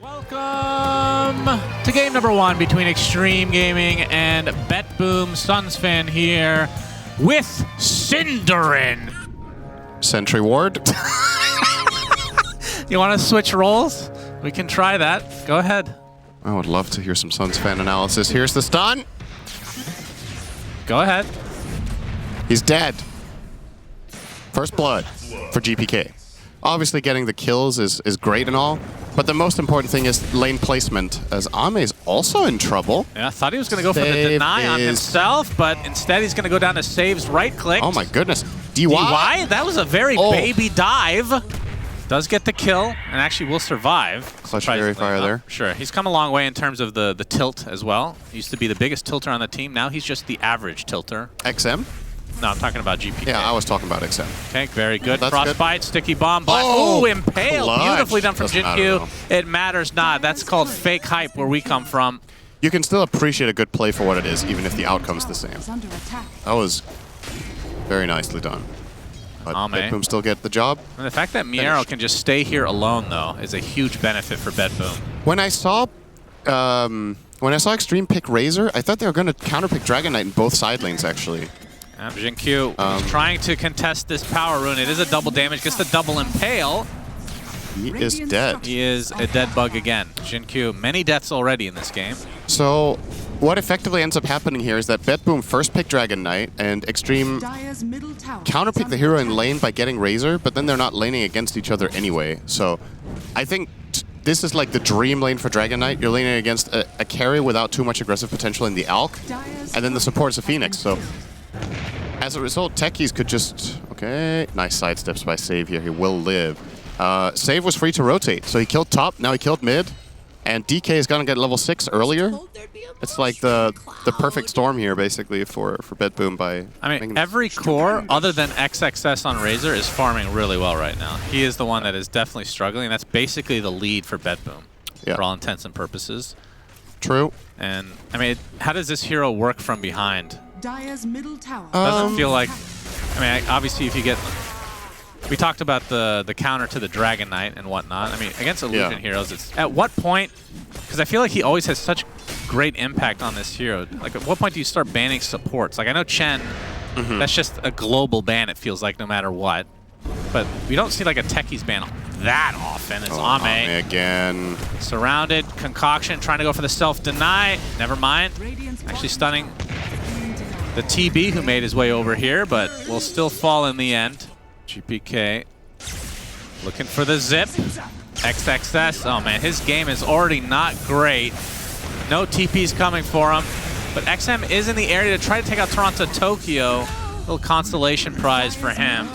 Welcome to game number 1 between Extreme Gaming and BetBoom. SUNSfan here with SyndereN. Sentry Ward. You want to switch roles? We can try that. Go ahead. I would love to hear some SUNSfan analysis. Here's the stun. Go ahead. He's dead. First blood for GPK. Obviously getting the kills is great and all, but the most important thing is lane placement, as Ame's also in trouble. Yeah, I thought he was going to go for the deny on himself, but instead he's going to go down to Save's right click. Oh my goodness. DY? DY? That was a very baby dive. Does get the kill, and actually will survive. Clutch Fairy Fire there. Sure, he's come a long way in terms of the tilt as well. He used to be the biggest tilter on the team. Now he's just the average tilter. XM? No, I'm talking about GPK. Yeah, I was talking about XM. Okay, very good. That's Frostbite, good. sticky bomb. Blast. Oh, Ooh, impale. clutch. Beautifully done from Doesn't Jin-Q. matter, It matters not. That's called fake hype where we come from. You can still appreciate a good play for what it is, even if the outcome's the same. That was very nicely done. But BetBoom still get the job. And the fact that Miero can just stay here alone, though, is a huge benefit for BetBoom. When I saw Extreme pick Razor, I thought they were going to counterpick Dragon Knight in both side lanes, actually. Jin-Q is trying to contest this power rune. It is a double damage, gets the double impale. He is dead. He is a dead bug again. Jin-Q, many deaths already in this game. So what effectively ends up happening here is that BetBoom first pick Dragon Knight and Extreme counterpick the hero in lane by getting Razor, but then they're not laning against each other anyway. So I think this is like the dream lane for Dragon Knight. You're laning against a carry without too much aggressive potential in the Alk, and then the support is a Phoenix. So as a result, Techies could just... Okay, nice sidesteps by Save here. He will live. Save was free to rotate, so he killed top, now he killed mid, and DK is going to get level 6 earlier. It's like the perfect storm here, basically, for BetBoom by... I mean, every core other than XXS on Razor is farming really well right now. He is the one that is definitely struggling. That's basically the lead for BetBoom, for all intents and purposes. True. And, I mean, how does this hero work from behind? Middle tower. Doesn't feel like... I mean, obviously, if you get... We talked about the counter to the Dragon Knight and whatnot. I mean, against illusion heroes, it's at what point? Because I feel like he always has such great impact on this hero. Like, at what point do you start banning supports? Like, I know Chen, that's just a global ban. It feels like no matter what. But we don't see like a Techies ban that often. It's Ame again. Surrounded, Concoction trying to go for the self-deny. Never mind. Actually stunning the TB who made his way over here, but will still fall in the end. GPK looking for the zip. XXS. Oh man, his game is already not great. No TP's coming for him. But XM is in the area to try to take out Toronto Tokyo. Little consolation prize for him.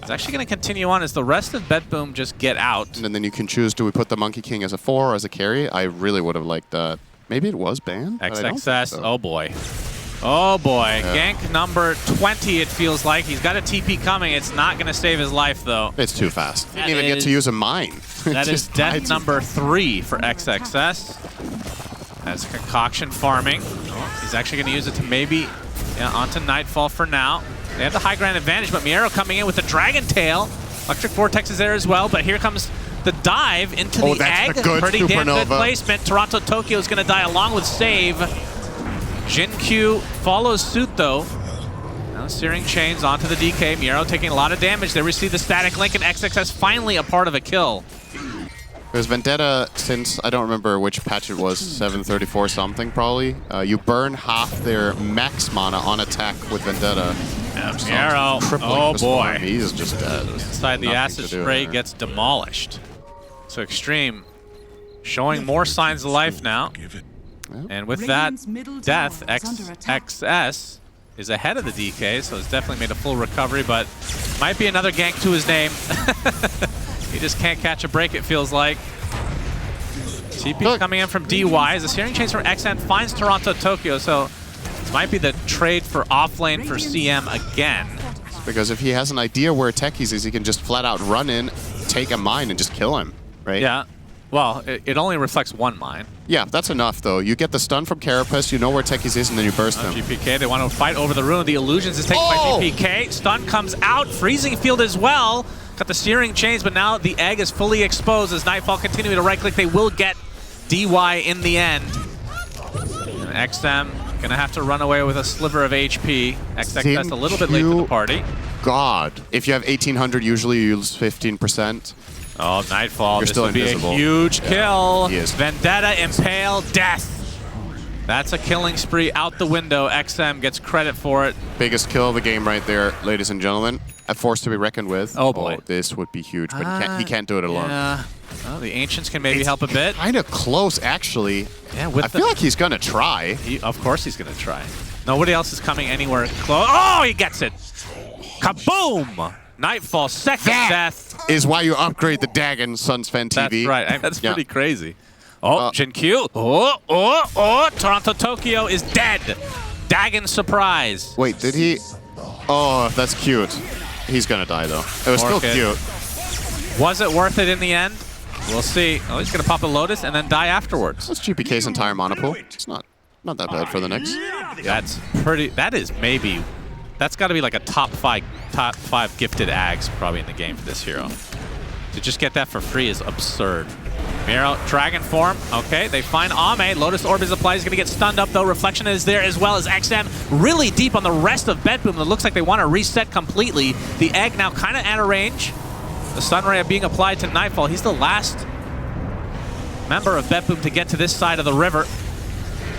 It's actually going to continue on as the rest of BetBoom just get out. And then you can choose, do we put the Monkey King as a 4 or as a carry? I really would have liked that. Maybe it was banned? XXS. Oh boy. Oh boy, gank number 20 it feels like. He's got a TP coming. It's not going to save his life though. It's too fast. Didn't even get to use a mine. That is death number 3 for XXS. As Concoction farming. He's actually going to use it to maybe onto Nightfall for now. They have the high ground advantage, but Miero coming in with the Dragon Tail. Electric Vortex is there as well, but here comes the dive into the egg. Pretty damn good placement. Toronto Tokyo is going to die along with Save. Jin-Q follows suit though. Now Searing Chains onto the DK. Miero taking a lot of damage. There we see the static link, and XXS finally a part of a kill. There's Vendetta since, I don't remember which patch it was, 734 something probably. You burn half their max mana on attack with Vendetta. Miero, oh boy. He's just dead. Inside the acid spray gets demolished. So Extreme showing more signs of life now. And with that death, XXS is ahead of the DK, so it's definitely made a full recovery, but might be another gank to his name. He just can't catch a break, it feels like. TP coming in from DY as the Searing Chains from XN finds Toronto Tokyo, so this might be the trade for offlane for CM again. Because if he has an idea where Techies is, he can just flat out run in, take a mine, and just kill him, right? Yeah. Well, it only reflects one mine. Yeah, that's enough, though. You get the stun from Carapace, you know where Techies is, and then you burst them. GPK, they want to fight over the rune. The Illusions is taken by GPK. Stun comes out. Freezing Field as well. Got the searing chains, but now the egg is fully exposed as Nightfall continuing to right-click. They will get DY in the end. And XM gonna have to run away with a sliver of HP. XXS a little bit late to the party. God, if you have 1800, usually you lose 15%. Oh, Nightfall, You're still would invisible. Be a huge kill. He is. Vendetta, Impale, Death. That's a killing spree out the window. XM gets credit for it. Biggest kill of the game right there, ladies and gentlemen. A force to be reckoned with. Oh boy. This would be huge, but he can't do it alone. Yeah. Well, the Ancients can maybe help a bit. Kind of close, actually. Yeah, I feel like he's going to try. Of course he's going to try. Nobody else is coming anywhere close. Oh, he gets it. Kaboom! Nightfall, second death. Is why you upgrade the Dagon SUNSfan TV. That's right. That's pretty crazy. Oh, Jin Q. Oh, Toronto Tokyo is dead. Dagon surprise. Wait, did he? Oh, that's cute. He's going to die, though. It was still cute. Was it worth it in the end? We'll see. Oh, he's going to pop a Lotus and then die afterwards. That's GPK's entire monopool. It's not that bad for the Knicks. That's pretty. That is maybe. That's got to be like a top five gifted ags probably in the game for this hero. To just get that for free is absurd. Miro, Dragon form. Okay, they find Ame. Lotus Orb is applied. He's going to get stunned up, though. Reflection is there as well as XM. Really deep on the rest of BetBoom. It looks like they want to reset completely. The egg now kind of out of range. The Sun Ray being applied to Nightfall. He's the last member of BetBoom to get to this side of the river.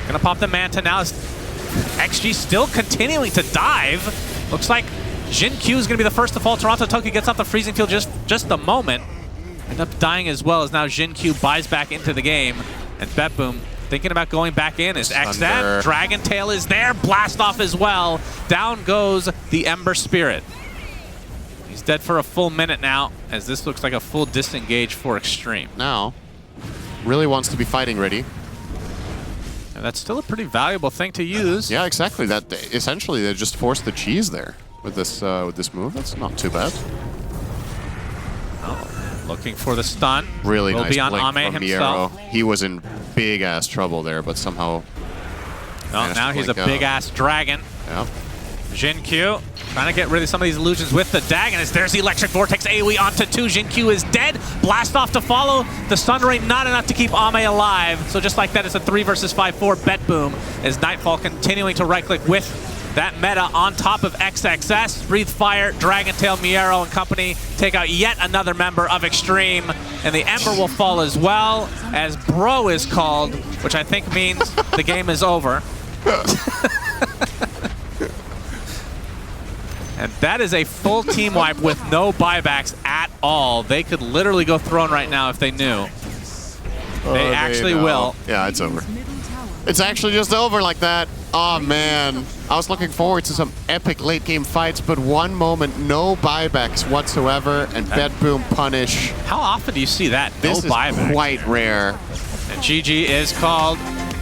Going to pop the Manta now. XG still continuing to dive. Looks like Jin Q is going to be the first to fall. Toronto Tokyo gets off the freezing field just a moment. End up dying as well as now Jin Q buys back into the game. And BetBoom thinking about going back in as XM. Dragon Tail is there. Blast off as well. Down goes the Ember Spirit. He's dead for a full minute now as this looks like a full disengage for Extreme. Now, really wants to be fighting ready. And that's still a pretty valuable thing to use. Yeah, exactly. That essentially they just forced the cheese there with this move. That's not too bad. Oh, looking for the stun. Really nice be on blink Ame from himself. Miero. He was in big ass trouble there, but somehow. Oh, now he's a big ass dragon. Yep. Jin Q trying to get rid of some of these illusions with the Dagon as there's the Electric Vortex AoE onto 2. Jin Q is dead. Blast off to follow. The Sun Ray not enough to keep Ame alive. So just like that, it's a 3 versus 5 for BetBoom as Nightfall continuing to right-click with that meta on top of XXS. Breathe Fire, Dragon Tail, Miero, and company take out yet another member of Extreme. And the Ember will fall as well as Bro is called, which I think means the game is over. And that is a full team wipe with no buybacks at all. They could literally go throne right now if they knew. They actually will. Yeah, it's over. It's actually just over like that. Oh, man. I was looking forward to some epic late-game fights, but one moment, no buybacks whatsoever, and BetBoom punish. How often do you see that? This no buyback. Is quite rare. And GG is called.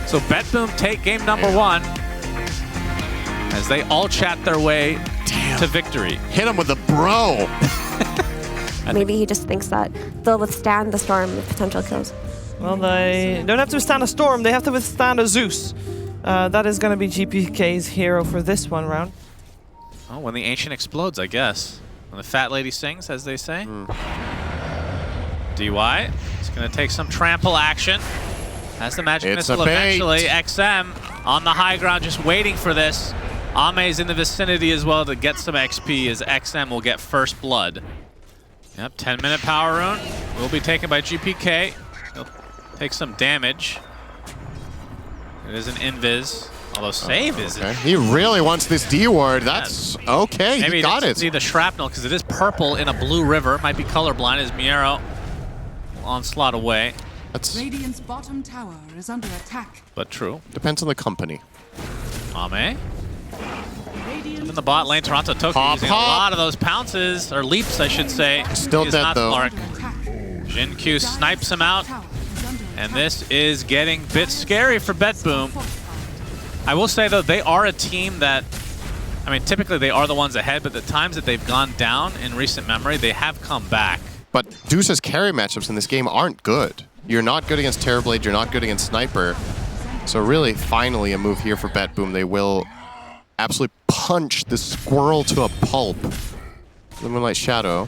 So BetBoom take game number 1 as they all chat their way to victory. Hit him with the bro. Maybe he just thinks that they'll withstand the storm of potential kills. Well, they don't have to withstand a storm. They have to withstand a Zeus. That is going to be GPK's hero for this one round. Oh, when the Ancient explodes, I guess. When the fat lady sings, as they say. DY is going to take some trample action. Has the magic missile eventually. XM on the high ground just waiting for this. Ame's in the vicinity as well to get some XP as XM will get first blood. Yep, 10-minute power rune will be taken by GPK. He'll take some damage. It is an invis, although save is it. He really wants this D ward. That's okay. Maybe he got it. See the shrapnel because it is purple in a blue river. Might be colorblind as Miero will onslaught away. Radiant's bottom tower is under attack. But true. Depends on the company. Ame. In the bot lane, Toronto Tokyo using a lot of those pounces, or leaps, I should say. Still dead, though. Clark. Jin Q snipes him out. And this is getting a bit scary for BetBoom. I will say, though, they are a team that, I mean, typically they are the ones ahead, but the times that they've gone down in recent memory, they have come back. But Deuce's carry matchups in this game aren't good. You're not good against Terrorblade, you're not good against Sniper. So really, finally, a move here for BetBoom. They will absolutely punch the squirrel to a pulp. The Moonlight Shadow.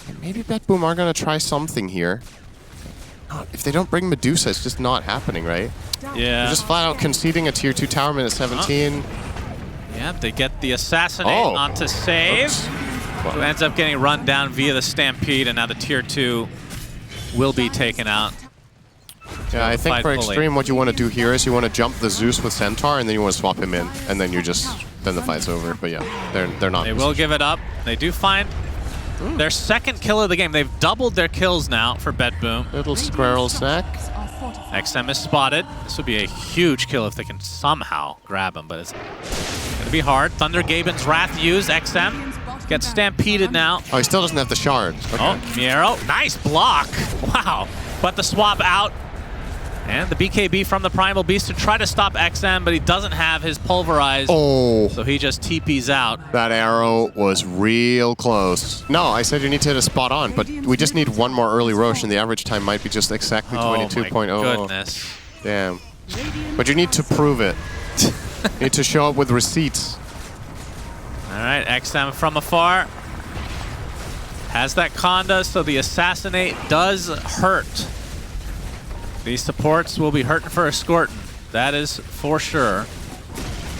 And maybe BetBoom are going to try something here. If they don't bring Medusa, it's just not happening, right? Yeah. They're just flat out conceding a tier 2 tower minute 17. Yeah, they get the assassinate Oh. onto save. Who ends up getting run down via the Stampede, and now the tier 2 will be taken out. Yeah, I think Fight for fully. Extreme, what you want to do here is you want to jump the Zeus with Centaur, and then you want to swap him in, and then then the fight's over. But yeah, they're not. They will give it up. They do find their second kill of the game. They've doubled their kills now for BetBoom. Little squirrel snack. XM is spotted. This would be a huge kill if they can somehow grab him, but it's going to be hard. Thunder Gaben's Wrath used. XM gets stampeded now. Oh, he still doesn't have the shard. Okay. Oh, Miero. Nice block. Wow. But the swap out. And the BKB from the Primal Beast to try to stop XM, but he doesn't have his pulverize. Oh, So he just TPs out. that arrow was real close. No, I said you need to hit a spot on, but we just need one more early Roche, and the average time might be just exactly Oh 22.0. my goodness. Damn. But you need to prove it. You need to show up with receipts. All right, XM from afar. Has that Conda, so the assassinate does hurt. These supports will be hurting for escorting. That is for sure.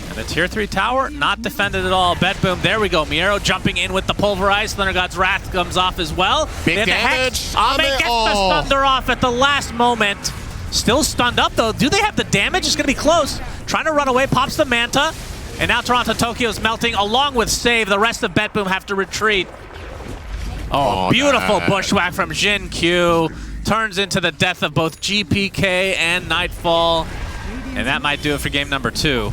And the tier 3 tower, not defended at all. BetBoom, there we go. Miero jumping in with the pulverize. Thunder God's Wrath comes off as well. Big They have the damage. Hex. Ame gets the Thunder off at the last moment. Still stunned up though. Do they have the damage? It's gonna be close. Trying to run away, pops the Manta. And now Toronto Tokyo's melting along with save. The rest of BetBoom have to retreat. Oh, beautiful bushwhack from Jin Q. Turns into the death of both GPK and Nightfall. And that might do it for game number 2.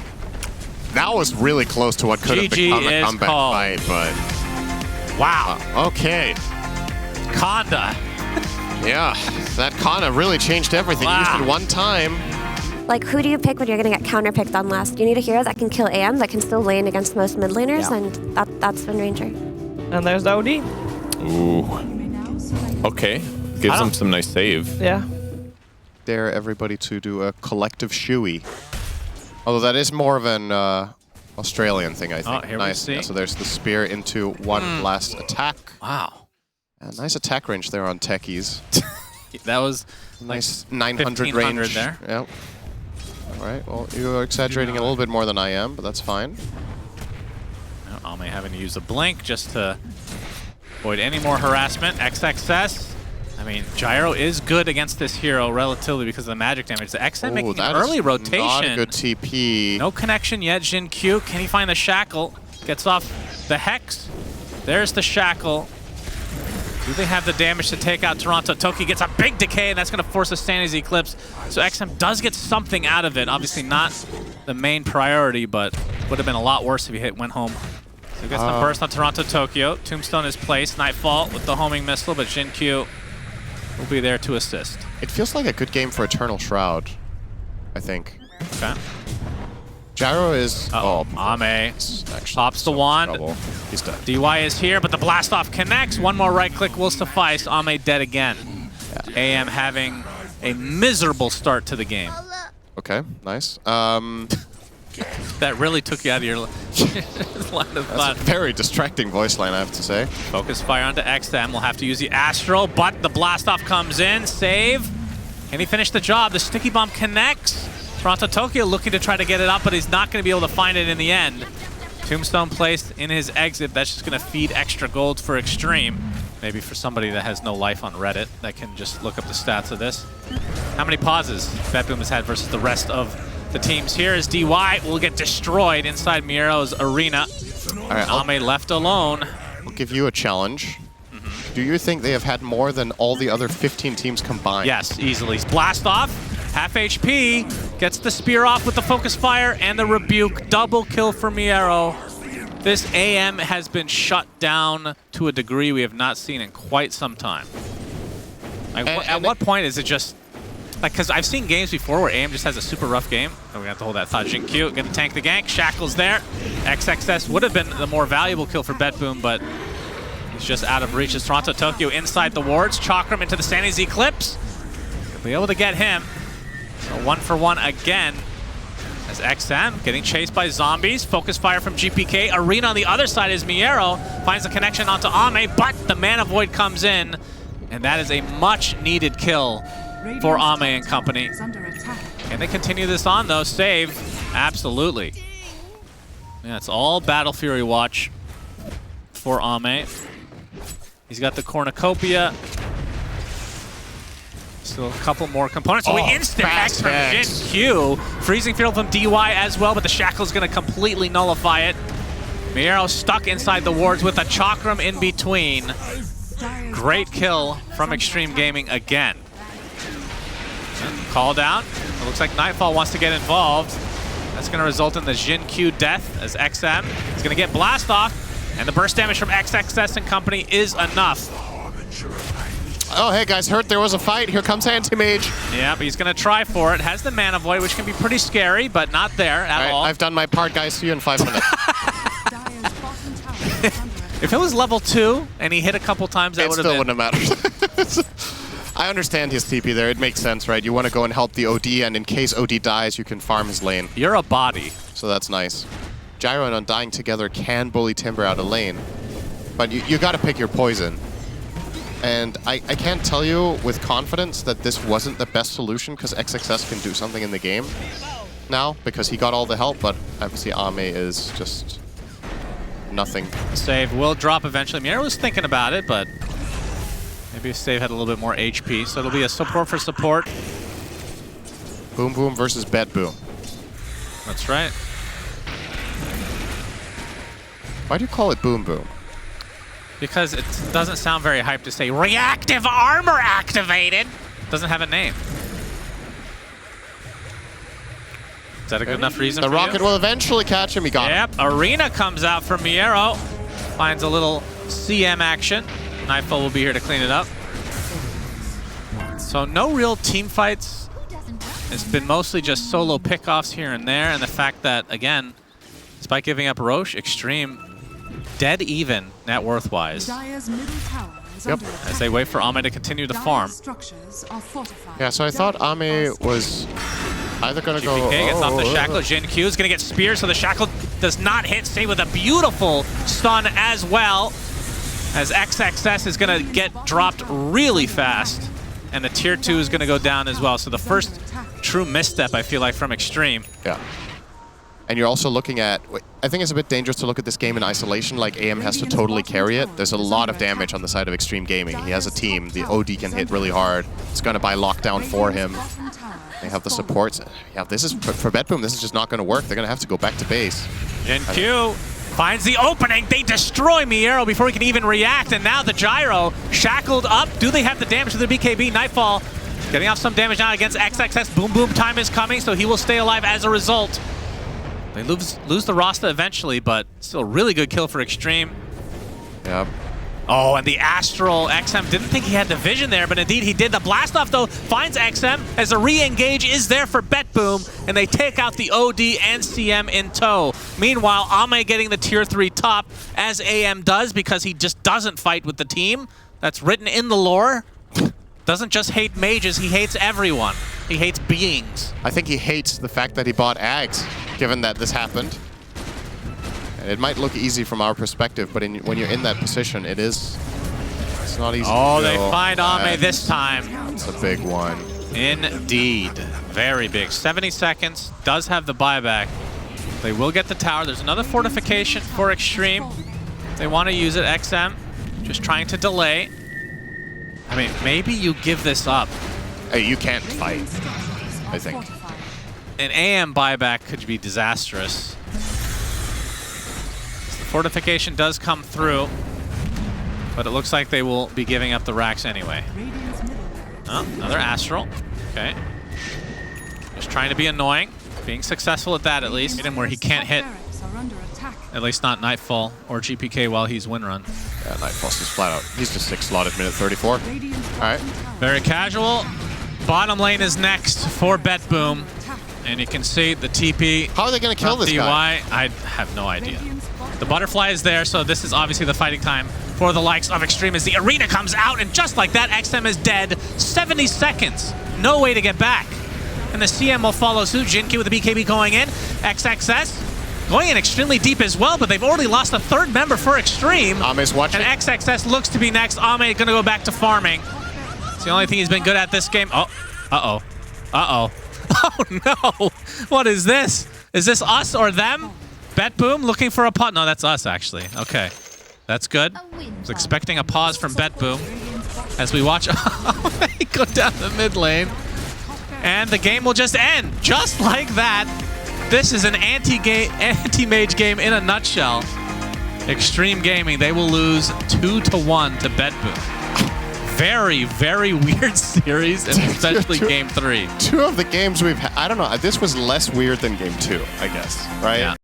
That was really close to what could have GG become a is comeback called. fight, but Wow. okay. Conda. Yeah, that Kana really changed everything. Wow. Used it one time. Like, who do you pick when you're going to get counterpicked on last? You need a hero that can kill AM, that can still lane against most mid laners, and that's Wind Ranger. And there's the OD. Ooh. Okay. Gives them some nice save. Yeah. Dare everybody to do a collective shoey. Although that is more of an Australian thing, I think. here we nice. see. Yeah, so there's the spear into one last attack. Wow. Nice attack range there on techies. That was Nice 900 1500 range. there. Yep. All right. Well, you're exaggerating a little bit more than I am, but that's fine. Ame having to use a blink just to avoid any more harassment. XXS. I mean, Gyro is good against this hero relatively because of the magic damage. The XM making an early rotation. Not a good TP. No connection yet. Jin Q, can he find the shackle? Gets off the Hex. There's the shackle. Do they have the damage to take out Toronto? Toki gets a big decay, and that's going to force a Sandy's Eclipse. So XM does get something out of it. Obviously not the main priority, but would have been a lot worse if he went home. So he gets the burst on Toronto Tokyo. Tombstone is placed. Nightfall with the homing missile, but Jin Q will be there to assist. It feels like a good game for Eternal Shroud, I think. Okay. Gyro is... Ame actually pops the wand. trouble. He's dead. DY is here, but the blast off connects. One more right click will suffice. Ame dead again. Yeah. AM having a miserable start to the game. Okay, nice. That really took you out of your line of That's thought. a very distracting voice line, I have to say. Focus fire onto XM. We'll have to use the Astral, but the blast off comes in. Save. Can he finish the job? The sticky bomb connects. Toronto Tokyo looking to try to get it up, but he's not going to be able to find it in the end. Tombstone placed in his exit. That's just going to feed extra gold for Extreme. Maybe for somebody that has no life on Reddit that can just look up the stats of this. How many pauses BetBoom has had versus the rest of the teams here as DY will get destroyed inside Miero's arena. All right, Ame left alone. I'll give you a challenge. Do you think they have had more than all the other 15 teams combined? Yes, easily. Blast off. Half HP. Gets the spear off with the focus fire and the rebuke. Double kill for Miero. This AM has been shut down to a degree we have not seen in quite some time. Like, at what point is it just... Like, because I've seen games before where AM just has a super rough game. And we have to hold that thought. Jin Q, gonna tank the gank. Shackles there. XXS would have been the more valuable kill for BetBoom, but he's just out of reach. As Toronto Tokyo inside the wards. Chakram into the Sandy's Eclipse. He'll be able to get him. So 1-for-1 again. As XM getting chased by zombies. Focus fire from GPK. Arena on the other side is Miero. Finds the connection onto Ame, but the Mana Void comes in. And that is a much needed kill for Ame and company. Can they continue this on though? Save. Absolutely. Yeah, it's all Battle Fury watch for Ame. He's got the Cornucopia. Still a couple more components. So we instant X from Jin Q. Freezing Field from DY as well, but the Shackle's going to completely nullify it. Miero stuck inside the wards with a Chakram in between. Great kill from Extreme Gaming again. Call down. It looks like Nightfall wants to get involved. That's going to result in the Jin Q death as XM is going to get blast off. And the burst damage from XXS and company is enough. Oh, hey guys, heard there was a fight. Here comes Anti-Mage. Yeah, but he's going to try for it. Has the Mana Void, which can be pretty scary, but not there at all. I've done my part, guys. See you in 5 minutes. If it was level 2 and he hit a couple times, that would have been... It still wouldn't have mattered. I understand his TP there. It makes sense, right? You want to go and help the OD, and in case OD dies, you can farm his lane. You're a body. So that's nice. Gyro and Undying together can bully Timber out of lane, but you got to pick your poison. And I can't tell you with confidence that this wasn't the best solution, because XXS can do something in the game now, because he got all the help, but obviously Ame is just nothing. Save will drop eventually. Miero was thinking about it, but maybe if Save had a little bit more HP, so it'll be a support for support. Boom Boom versus BetBoom. That's right. Why do you call it Boom Boom? Because it doesn't sound very hyped to say reactive armor activated. Doesn't have a name. Is that a good enough reason The for rocket you? will eventually catch him. He got him. Yep, Arena comes out from Miero. Finds a little CM action. Nightfall will be here to clean it up. So no real team fights. It's been mostly just solo pickoffs here and there, and the fact that, again, despite giving up Roche, Extreme dead even net worth-wise. Yep. As they wait for Ame to continue to farm. Yeah, so I thought Ame was either going to go... GPK gets off the Shackle. Jin Q is going to get speared, so the Shackle does not hit. Stay with a beautiful stun as well, as XXS is going to get dropped really fast. And the tier 2 is going to go down as well. So the first true misstep, I feel like, from Extreme. Yeah. And you're also looking at... I think it's a bit dangerous to look at this game in isolation, like AM has to totally carry it. There's a lot of damage on the side of Extreme Gaming. He has a team. The OD can hit really hard. It's going to buy lockdown for him. They have the supports. Yeah, this is... For BetBoom, this is just not going to work. They're going to have to go back to base. Jin Q finds the opening. They destroy Miero before he can even react. And now the Gyro shackled up. Do they have the damage to the BKB? Nightfall getting off some damage now against XXS. Boom Boom time is coming, so he will stay alive as a result. They lose the Rasta eventually, but still a really good kill for Extreme. Yep. Oh, and the Astral XM didn't think he had the vision there, but indeed he did. The blast off, though, finds XM as a re-engage is there for BetBoom, and they take out the OD and CM in tow. Meanwhile, Ame getting the tier 3 top, as AM does, because he just doesn't fight with the team. That's written in the lore. Doesn't just hate mages, he hates everyone. He hates beings. I think he hates the fact that he bought Ags, given that this happened. And it might look easy from our perspective, but when you're in that position, it's not easy. Oh, they find Ame this time. It's a big one. Indeed. Very big. 70 seconds. Does have the buyback. They will get the tower. There's another fortification for Extreme. They want to use it. XM just trying to delay. I mean, maybe you give this up. Hey, you can't fight, I think. An AM buyback could be disastrous. The fortification does come through, but it looks like they will be giving up the racks anyway. Oh, another Astral. Okay. Just trying to be annoying. Being successful at that, at least. Hit him where he can't hit. At least not Nightfall or GPK while he's win run. Yeah, Nightfall's just flat out. He's just 6 slotted minute 34. All right. Very casual. Bottom lane is next for BetBoom. And you can see the TP. How are they going to kill this guy? I have no idea. The butterfly is there, so this is obviously the fighting time for the likes of Extreme as the arena comes out, and just like that, XM is dead. 70 seconds. No way to get back. and the CM will follow suit. Jinky with the BKB going in. XXS going in extremely deep as well, but they've already lost a third member for Extreme. Ame's watching. And XXS looks to be next. Ame gonna go back to farming. It's the only thing he's been good at this game. Oh, uh-oh. Uh-oh. Oh no! What is this? Is this us or them? BetBoom looking for a pot. No, that's us actually. Okay. That's good. I was expecting a pause from BetBoom as we watch Ame go down the mid lane. And the game will just end. Just like that. This is an anti-mage game in a nutshell. Extreme Gaming, they will lose 2-1 to BetBoom. Very, very weird series, and especially game 3. Two of the games we've had, I don't know, this was less weird than game 2, I guess, right? Yeah.